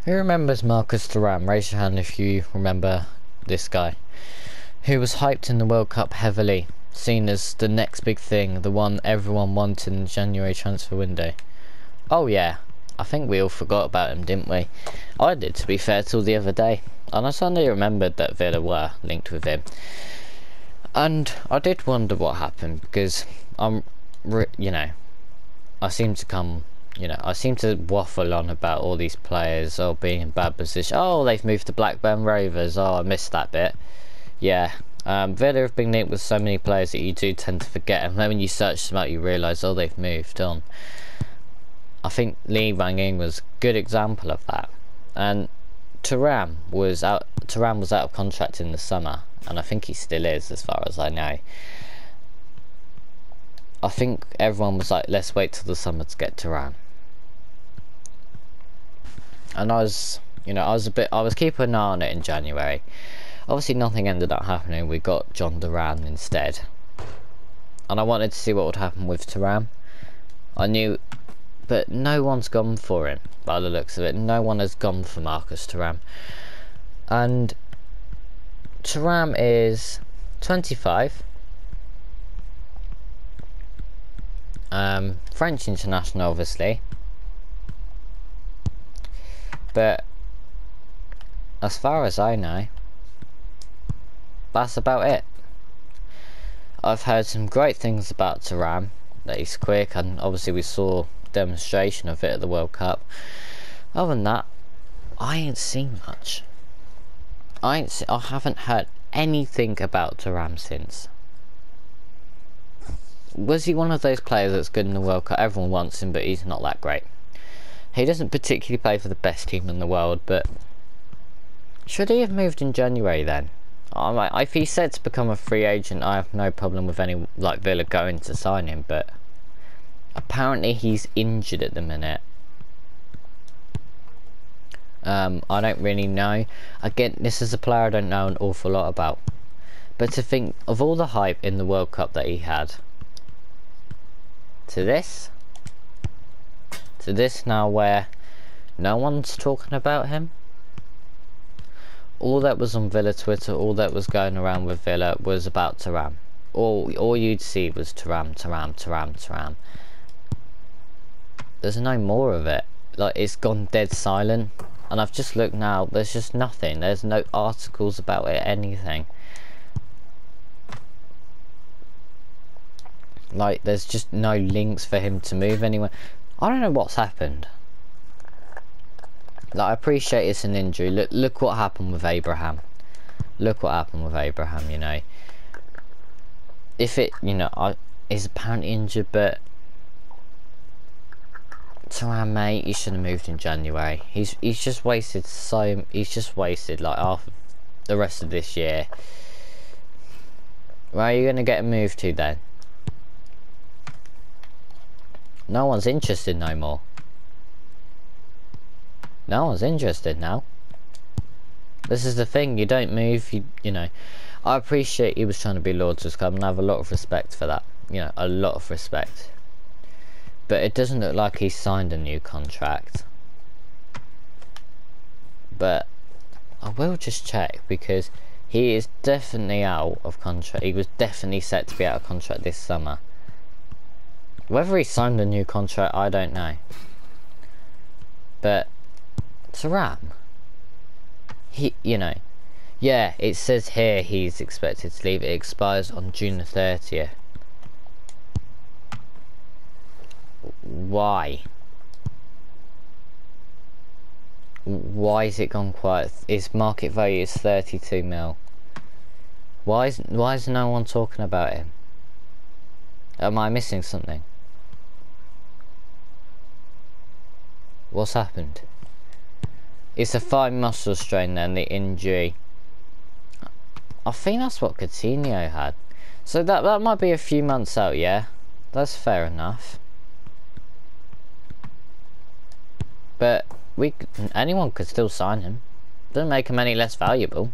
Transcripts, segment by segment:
Who remembers Marcus Thuram? Raise your hand if you remember this guy. Who was hyped in the World Cup heavily, seen as the next big thing, the one everyone wanted in the January transfer window. Oh yeah, I think we all forgot about him, didn't we? I did, to be fair, till the other day. And I suddenly remembered that Villa were linked with him. And I did wonder what happened, because I seem to waffle on about all these players being in bad position. Oh, they've moved to Blackburn Rovers. Oh, I missed that bit. Yeah, Villa have been linked with so many players that you do tend to forget, and then when you search them out you realise, oh, they've moved on. I think Lee Wang-in was a good example of that. And Tharum was out of contract in the summer, and I think he still is, as far as I know. I think everyone was like, let's wait till the summer to get Tharum. And I was keeping an eye on it in January. Obviously nothing ended up happening. We got John Duran instead. And I wanted to see what would happen with Tharum. I knew, but no one's gone for him, by the looks of it. No one has gone for Marcus Thuram. And Tharum is 25. French international, obviously. But as far as I know, that's about it. I've heard some great things about Tharum, that he's quick, and obviously we saw demonstration of it at the World Cup. Other than that, I ain't seen much. I haven't heard anything about Tharum since. Was he one of those players that's good in the World Cup? Everyone wants him, but he's not that great. He doesn't particularly play for the best team in the world, but should he have moved in January then? If he's said to become a free agent, I have no problem with any Villa going to sign him, but apparently he's injured at the minute. I don't really know. Again, this is a player I don't know an awful lot about. But to think of all the hype in the World Cup that he had, to this now where no one's talking about him. All that was on Villa Twitter, all that was going around with Villa was about Tharum. All you'd see was Tharum. There's no more of it. Like, it's gone dead silent. And I've just looked now, there's just nothing. There's no articles about it, anything. Like, there's just no links for him to move anywhere. I don't know what's happened. Like, I appreciate it's an injury. Look what happened with Abraham. Look what happened with Abraham, you know. If it, is apparently injured, but Tharum, mate, you should have moved in January. He's just wasted like half of the rest of this year. Where are you gonna get him moved to then? No one's interested no more. No one's interested now. This is the thing, you don't move, you know. I appreciate he was trying to be loyal to his club, and I have a lot of respect for that. A lot of respect. But it doesn't look like he's signed a new contract. But I will just check, because he is definitely out of contract. He was definitely set to be out of contract this summer. Whether he signed a new contract, I don't know. But Tharum, yeah, it says here he's expected to leave. It expires on June the 30th. Why? Why is it gone quiet? His market value is 32 mil. Why is no one talking about him? Am I missing something? What's happened? It's a thigh muscle strain then, the injury. I think that's what Coutinho had. So that might be a few months out, yeah? That's fair enough. But anyone could still sign him. Doesn't make him any less valuable.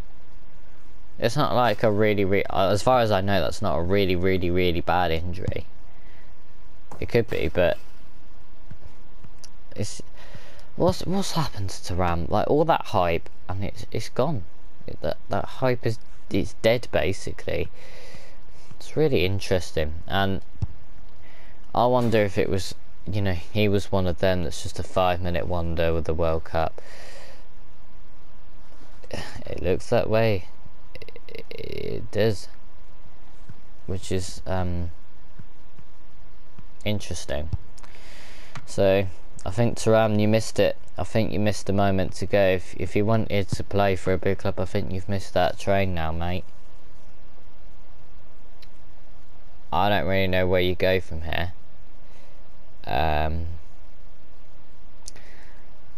It's not like a really, as far as I know, that's not a really bad injury. It could be, but it's, What's happened to Tharum? Like all that hype, and it's gone. That hype is dead basically. It's really interesting, and I wonder if it was, you know, he was one of them that's just a 5-minute wonder with the World Cup. It looks that way. It does, which is interesting. So I think Tharum, you missed it. I think you missed the moment to go. If you wanted to play for a big club, I think you've missed that train now, mate. I don't really know where you go from here.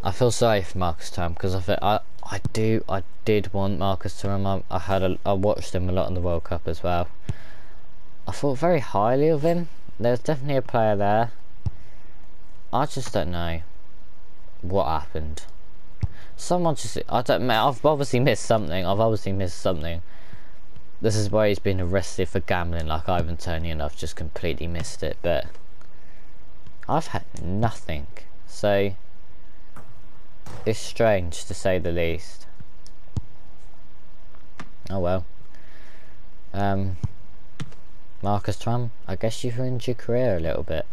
I feel sorry for Marcus Thuram because I did want Marcus Thuram. I watched him a lot in the World Cup as well. I thought very highly of him. There's definitely a player there. I just don't know what happened. Someone just, I don't know, I've obviously missed something. This is why he's been arrested for gambling like Ivan Toney, and I've just completely missed it, but I've had nothing. So it's strange to say the least. Oh well. Marcus Thuram, I guess you've ruined your career a little bit.